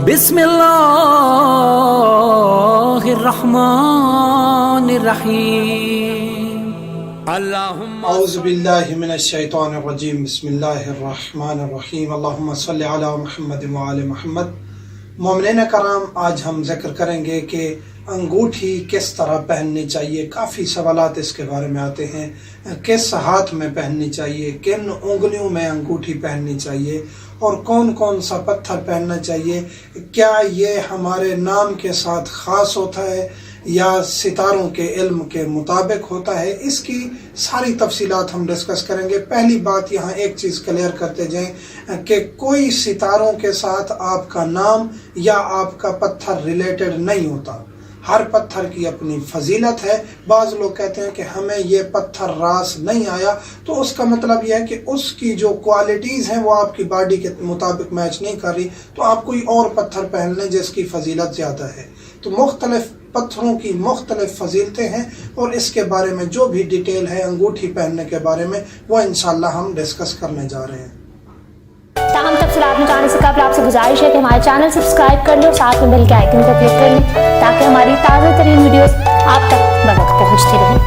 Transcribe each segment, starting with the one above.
बिस्मिल्लाहिर्रहमानिर्रहीम। अऊज़ु बिल्लाहि मिनश शैतानिर रजीम। बिस्मिल्लाहिर रहमानिर रहीम। अल्लाहुम्मा सल्लि अला मुहम्मद व आले मुहम्मद। मोमिनीन कराम, आज हम जिक्र करेंगे कि अंगूठी किस तरह पहननी चाहिए। काफ़ी सवालात इसके बारे में आते हैं। किस हाथ में पहननी चाहिए, किन उंगलियों में अंगूठी पहननी चाहिए और कौन कौन सा पत्थर पहनना चाहिए। क्या ये हमारे नाम के साथ ख़ास होता है या सितारों के इल्म के मुताबिक होता है, इसकी सारी तफसीलात हम डिस्कस करेंगे। पहली बात यहाँ एक चीज़ क्लियर करते जाएं कि कोई सितारों के साथ आपका नाम या आपका पत्थर रिलेटेड नहीं होता। हर पत्थर की अपनी फजीलत है। बाज़ लोग कहते हैं कि हमें ये पत्थर रास नहीं आया, तो उसका मतलब यह है कि उसकी जो क्वालिटीज़ हैं वो आपकी बॉडी के मुताबिक मैच नहीं कर रही, तो आप कोई और पत्थर पहन लें जिसकी फजीलत ज़्यादा है। तो मुख्तलिफ पत्थरों की मुख्तलिफ फजीलतें हैं और इसके बारे में जो भी डिटेल है अंगूठी पहनने के बारे में वो इंशाल्लाह हम डिस्कस करने जा रहे हैं। ताहम तफसीलात में जाने से कबल आपसे गुजारिश है कि हमारे चैनल सब्सक्राइब कर लो, साथ में बेल के आइकन पर क्लिक कर लें ताकि हमारी ताज़ा तरीन वीडियोस आप तक बवक्त पहुँचती रहें।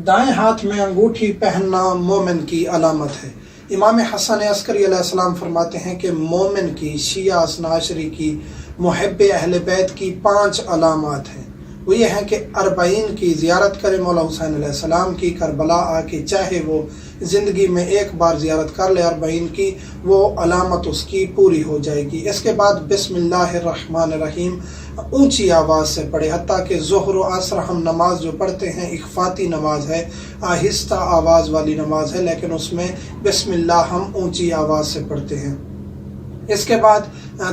दाएं हाथ में अंगूठी पहनना मोमिन की अलामत है। इमाम हसन अस्करी अलैहिस्सलाम फरमाते हैं कि मोमिन की, शिया असनाशरी की, मुहब्बे अहले बैत की 5 अलामत हैं। वो ये हैं कि 40 की ज़ियारत करे मौला हुसैन अलैहिस्सलाम की, करबला आके चाहे वो ज़िंदगी में एक बार ज़ियारत कर ले 40 की, वो अलामत उसकी पूरी हो जाएगी। इसके बाद बिस्मिल्लाहिर्रहमानिर्रहीम ऊंची आवाज़ से पढ़े। हत्ता कि ज़ोहर व असर हम नमाज जो पढ़ते हैं इख्फाती नमाज है, आहिस्ता आवाज़ वाली नमाज है, लेकिन उसमें बिस्मिल्लाह हम ऊंची आवाज़ से पढ़ते हैं। इसके बाद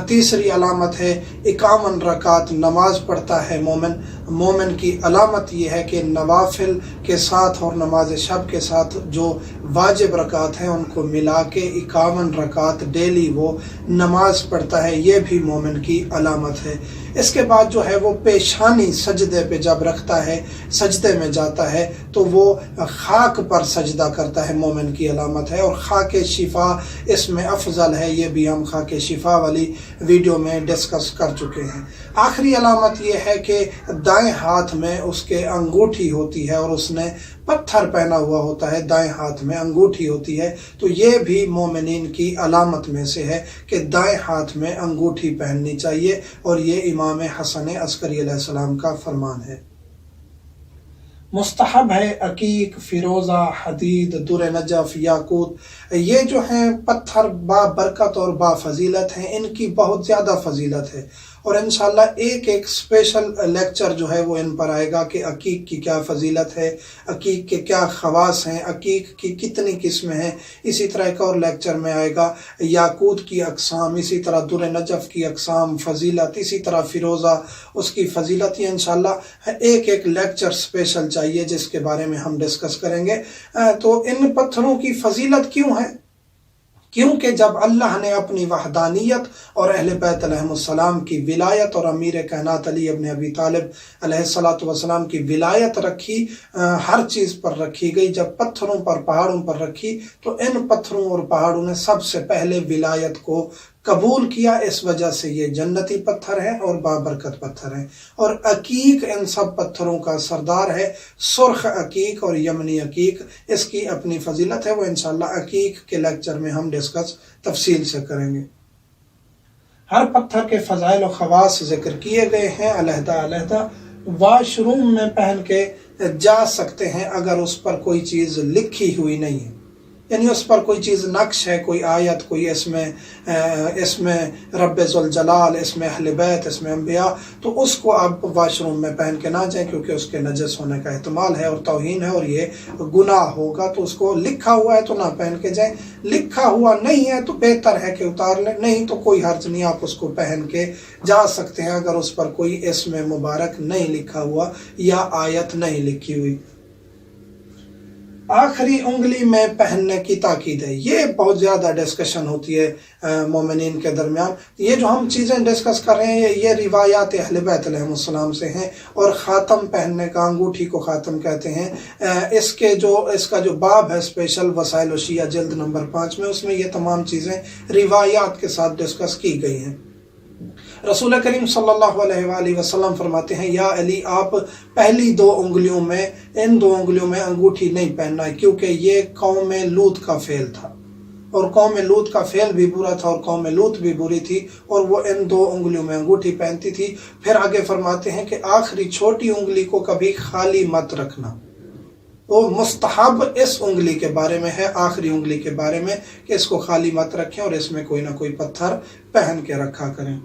तीसरी अलामत है 51 रकात नमाज पढ़ता है मोमिन। मोमिन की अलामत यह है कि नवाफिल के साथ और नमाज शब के साथ जो वाजिब रकात हैं उनको मिला के 51 रकात डेली वो नमाज पढ़ता है। ये भी मोमिन की अलामत है। इसके बाद जो है वो पेशानी सजदे पे जब रखता है, सजदे में जाता है, तो वो खाक पर सजदा करता है, मोमिन की अलामत है। और खाक शिफा इसमें अफजल है, ये भी हम खाक शिफा वाली वीडियो में डिस्कस कर चुके हैं। आखिरी अलामत ये है कि दाएं हाथ में उसके अंगूठी होती है और उसने पत्थर पहना हुआ होता है, दाएं हाथ में अंगूठी होती है। तो ये भी मोमिनीन की अलामत में से है कि दाएं हाथ में अंगूठी पहननी चाहिए, और ये इमाम हसन अस्करी अलैहिस्सलाम का फरमान है। मुस्तहब है अकीक, फिरोज़ा, हदीद, दुर नजफ, याकूत, ये जो हैं पत्थर बा बरकत और बा फजीलत हैं, इनकी बहुत ज़्यादा फजीलत है। और इंशाल्लाह एक एक स्पेशल लेक्चर जो है वो इन पर आएगा कि अकीक की क्या फजीलत है, अकीक के क्या खवास हैं, अकीक की कितनी किस्में हैं। इसी तरह एक और लेक्चर में आएगा याकूत की अक़साम, इसी तरह दुर नजफ की अक़साम, फजीलत, इसी तरह फिरोज़ा उसकी फजीलत। ये इंशाल्लाह एक एक लेक्चर स्पेशल चाहिए जिसके बारे में हम डिस्कस करेंगे। तो इन पत्थरों की फजीलत क्यों है? क्योंकि जब अल्लाह ने अपनी वहदानियत और अहले बैत अलैहिमुस्सलाम की विलायत और अमीर कायनात अली इब्न अबी तालिब अलैहिस्सलातु वस्सलाम की विलायत रखी, हर चीज़ पर रखी गई, जब पत्थरों पर, पहाड़ों पर रखी, तो इन पत्थरों और पहाड़ों ने सबसे पहले विलायत को कबूल किया। इस वजह से ये जन्नती पत्थर हैं और बाबरकत पत्थर हैं। और अकीक इन सब पत्थरों का सरदार है। सुर्ख अकीक और यमनी अकीक, इसकी अपनी फजीलत है, वो इंशाल्लाह अकीक के लेक्चर में हम डिस्कस तफसील से करेंगे। हर पत्थर के फ़ज़ाइल और ख़वास जिक्र किए गए हैं अलहदा अलहदा। वाशरूम में पहन के जा सकते हैं अगर उस पर कोई चीज़ लिखी हुई नहीं है, यानी उस पर कोई चीज़ नक्श है, कोई आयत, कोई इसमें रब्बे ज़ुल जलाल, इसमें अहले बैत, इसमें अंबिया, तो उसको आप वाशरूम में पहन के ना जाएं क्योंकि उसके नजस होने का एहतमाल है और तौहीन है और ये गुनाह होगा। तो उसको लिखा हुआ है तो ना पहन के जाएं, लिखा हुआ नहीं है तो बेहतर है कि उतार लें, नहीं तो कोई हर्ज नहीं, आप उसको पहन के जा सकते हैं अगर उस पर कोई इसमें मुबारक नहीं लिखा हुआ या आयत नहीं लिखी हुई। आखिरी उंगली में पहनने की ताकीद है। ये बहुत ज़्यादा डिस्कशन होती है मोमिनीन के दरमियान। ये जो हम चीज़ें डिस्कस कर रहे हैं ये रिवायात अहले बैत अलैहिमुस्सलाम से हैं। और ख़ातम पहनने का, अंगूठी को ख़ातम कहते हैं, इसका जो बाब है स्पेशल वसाइल व शिया जिल्द नंबर 5 में, उसमें ये तमाम चीज़ें रिवायात के साथ डिस्कस की गई हैं। रसूल करीम सल्लल्लाहु अलैहि वसल्लम फरमाते हैं, या अली आप पहली 2 उंगलियों में, इन 2 उंगलियों में अंगूठी नहीं पहनना है, क्योंकि ये कौम लूत का फेल था और कौम लूत का फेल भी बुरा था और कौम लूत भी बुरी थी और वो इन 2 उंगलियों में अंगूठी पहनती थी। फिर आगे फरमाते हैं कि आखिरी छोटी उंगली को कभी खाली मत रखना। तो मुस्तहब इस उंगली के बारे में है, आखिरी उंगली के बारे में, कि इसको खाली मत रखें और इसमें कोई ना कोई पत्थर पहन के रखा करें।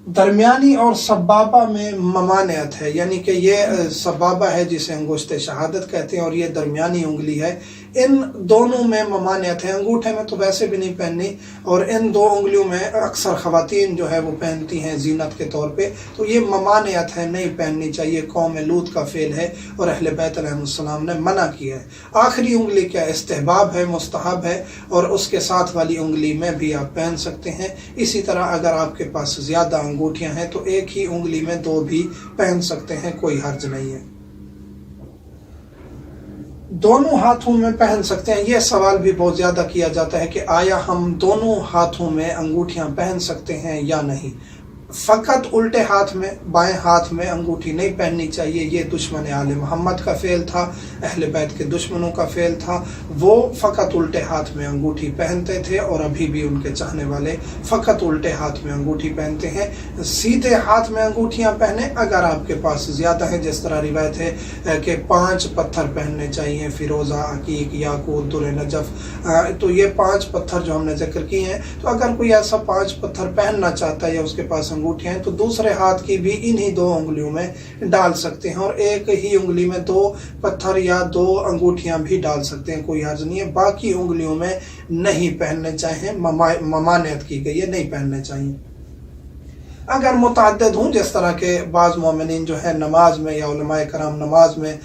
दरमियानी और सबाबा में ममानियत है, यानी कि ये सबाबा है जिसे अंगुश्त शहादत कहते हैं और ये दरमियानी उंगली है, इन दोनों में ममानियत है। अंगूठे में तो वैसे भी नहीं पहननी और इन 2 उंगलियों में अक्सर ख़वातीन जो है वो पहनती हैं जीनत के तौर पे, तो ये ममानियत है, नहीं पहननी चाहिए। कौम लूत का फेल है और अहले बैत अलैहिस्सलाम ने मना किया है। आखिरी उंगली क्या इस्तेहबाब है, मुस्तहब है और उसके साथ वाली उंगली में भी आप पहन सकते हैं। इसी तरह अगर आपके पास ज़्यादा अंगूठियां हैं तो एक ही उंगली में 2 भी पहन सकते हैं, कोई हर्ज नहीं है। दोनों हाथों में पहन सकते हैं, यह सवाल भी बहुत ज़्यादा किया जाता है कि आया हम दोनों हाथों में अंगूठियां पहन सकते हैं या नहीं। फ़कत उल्टे हाथ में, बाएं हाथ में अंगूठी नहीं पहननी चाहिए। ये दुश्मन आले मोहम्मद का फेल था, अहले बैत के दुश्मनों का फेल था। वो फ़कत उल्टे हाथ में अंगूठी पहनते थे और अभी भी उनके चाहने वाले फ़कत उल्टे हाथ में अंगूठी पहनते हैं। सीधे हाथ में अंगूठियां पहने अगर आपके पास ज़्यादा है, जिस तरह रिवायत है कि 5 पत्थर पहनने चाहिए, फिरोज़ा, अकीक, याकूत, दुर नजफ़, तो ये 5 पत्थर जो हमने जिक्र किए हैं। तो अगर कोई ऐसा 5 पत्थर पहनना चाहता है या उसके पास अंगूठियां हैं तो दूसरे हाथ की भी इन्हीं 2 उंगलियों में डाल सकते हैं और एक ही उंगली में 2 पत्थर या 2 अंगूठियां भी डाल सकते हैं, कोई हर्ज नहीं है। बाकी उंगलियों में नहीं पहनने चाहिए, ममानियत की गई है, नहीं पहनने चाहिए। अगर मुतअद्दिद हों, जिस तरह के बाज़ मोमिनीन जो है नमाज में या उलमाए कराम नमाज में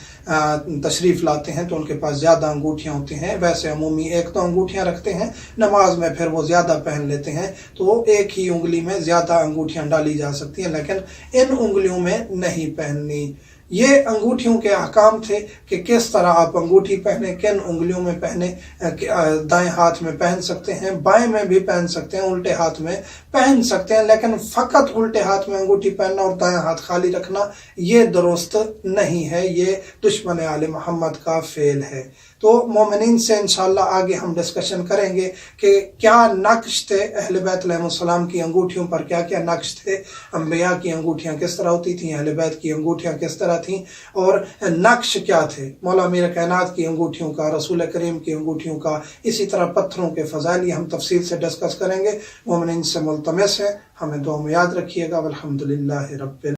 तशरीफ़ लाते हैं तो उनके पास ज़्यादा अंगूठियाँ होती हैं, वैसे अमूमी 1 तो अंगूठियाँ रखते हैं, नमाज में फिर वो ज़्यादा पहन लेते हैं, तो एक ही उंगली में ज़्यादा अंगूठियाँ डाली जा सकती हैं, लेकिन इन उंगलियों में नहीं पहननी। ये अंगूठियों के अहकाम थे कि किस तरह आप अंगूठी पहने, किन उंगलियों में पहने। दाएं हाथ में पहन सकते हैं, बाएं में भी पहन सकते हैं, उल्टे हाथ में पहन सकते हैं, लेकिन फ़कत उल्टे हाथ में अंगूठी पहनना और दाएं हाथ खाली रखना ये दुरुस्त नहीं है, ये दुश्मन आले मोहम्मद का फेल है। तो मोमिनीन से इंशाअल्लाह आगे हम डिस्कशन करेंगे कि क्या नक्श थे अहले बैत अलैहिस्सलाम की अंगूठियों पर, क्या क्या नक्श थे, अंबिया की अंगूठियाँ किस तरह होती थीं, अहले बैत की अंगूठियाँ किस तरह थीं और नक्श क्या थे मौला मीर कायनात की अंगूठियों का, रसूल करीम की अंगूठियों का, इसी तरह पत्थरों के फ़ज़ाइल हम तफसील से डिस्कस करेंगे। मोमिनीन से मुल्तमस है हमें दुआ में याद रखिएगा। अल्हम्दुलिल्लाह रब्बिल